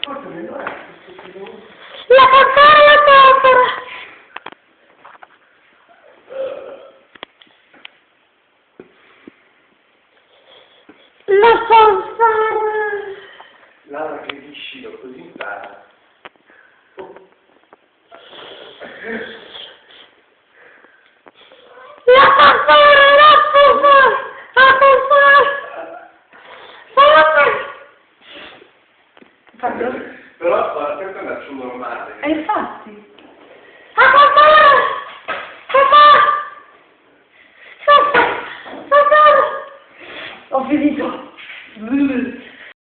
Forse non è. La papara, la papara. La papara. Laura che riuscito così impara. La papara, la papara. La papara. Però sempre andare su normale. E infatti.